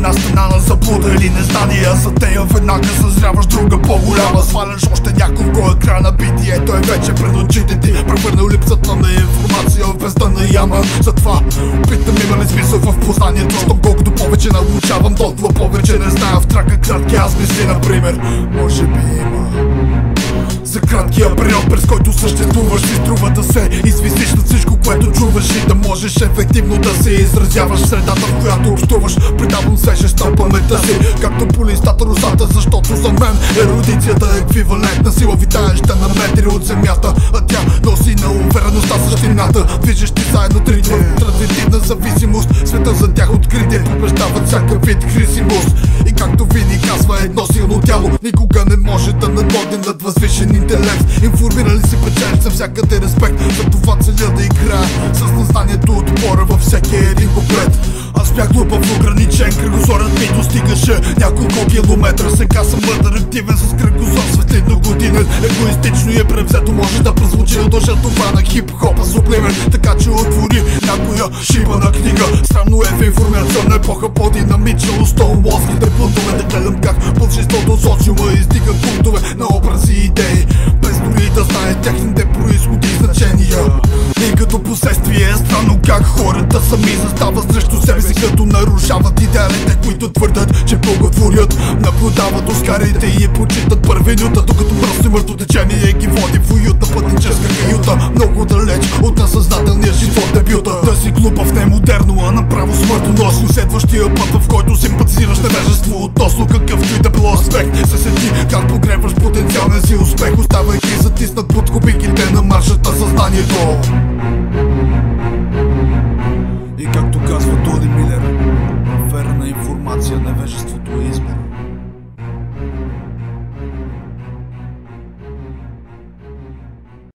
една стена на заблуда или незнание. За тея веднага съзряваш друга по-голяма. Сваляш още няколко екрана, битието е вече пред очите ти. Превърнал липсата на информация в бездънна яма. Затова питам, има ли смисъл в познанието? Щом колкото повече научавам, толкова повече не зная. В трака кратки аз мисли, например. Може би има за краткия период, през който съществуваш, си струва да се извисиш над всичко, което чуваш, и да можеш ефективно да се изразяваш в средата, в която общуваш. Придавам свежест на паметта си, както по листата розата, защото за мен ерудицията е еквивалент на сила, витаеща на метри от земята, а тя носи на увереността същината. Движещ ти заедно трите в транзитивна зависимост, света за тях откритие обещават всякакъв вид хрисимост. И както винаги казва едно силно тяло, никога не може да надмогне над възвишен интелект. Информирали си печелиш за всякъде респект, за това целя да играя с назнанието отпора във всеки един куплет. Аз бях глупав, ограничен, кръгозорът ми достигаше няколко километра. Сега съм мъдър, активен с кръгозор, светлинно годинен. Егоистично и е превзето, може да прозвучи от дължа това на хип-хопа сублимен. Така че отвори някоя шибана книга. Странно е в информационна епоха, по-динамична устол мозгите плътове. Да гледам как бължеството социума издига култове на образи и идеи, без дори да знае техните произходи и значения. И като последствие е странно как хората сами застават срещу себе си, като нарушават идеалите, които твърдят, че благотворят. Наблюдават оскарите и почитат първенюта, докато мръсно и мъртво течение ги води в уютна пътническа каюта. Много далеч от насъзнателния живот дебюта. Да си глупав не модерно, а направо смъртоносно. Следващия път, в който симпатизираш невежество относно какъвто и да било аспект, се седи как погребваш потенциалния си успех, оставайки затиснат под кубиките на маршата съзнанието. И както казва Тони Милер, верна информация, невежеството е избор.